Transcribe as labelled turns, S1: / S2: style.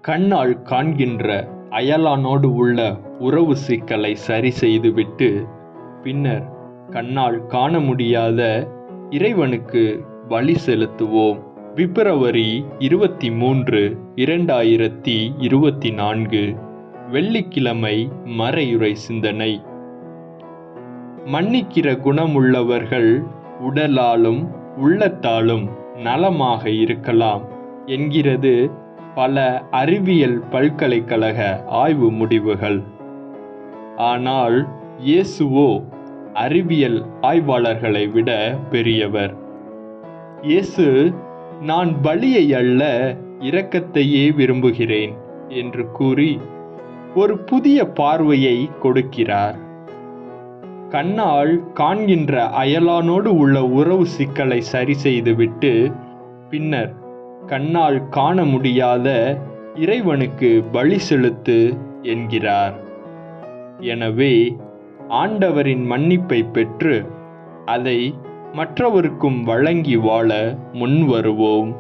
S1: கண்ணால் காண்கின்ற அயலானோடு உள்ள உறவு சிக்கலை சரி செய்துவிட்டு பின்னர் கண்ணால் காண முடியாத இறைவனுக்கு பலி செலுத்துவோம். பிப்ரவரி 23, 2024 வெள்ளிக்கிழமை மறையுரை சிந்தனை. மன்னிக்கிற குணமுள்ளவர்கள் உடலாலும் உள்ளத்தாலும் நலமாக இருக்கலாம் என்கிறது பல அறிவியல் பல்கலைக்கழக ஆய்வு முடிவுகள். ஆனால் இயேசுவோ அறிவியல் ஆய்வாளர்களை விட பெரியவர். இயேசு, நான் பலியை அல்ல இரக்கத்தையே விரும்புகிறேன் என்று கூறி ஒரு புதிய பார்வையை கொடுக்கிறார். கண்ணால் காண்கின்ற அயலானோடு உள்ள உறவு சிக்கலை சரி செய்துவிட்டு பின்னர் கண்ணால் காண முடியாத இறைவனுக்கு பலி செலுத்து என்கிறார். எனவே ஆண்டவரின் மன்னிப்பை பெற்று அதை மற்றவருக்கும் வழங்கி வாழ முன்வருவோம்.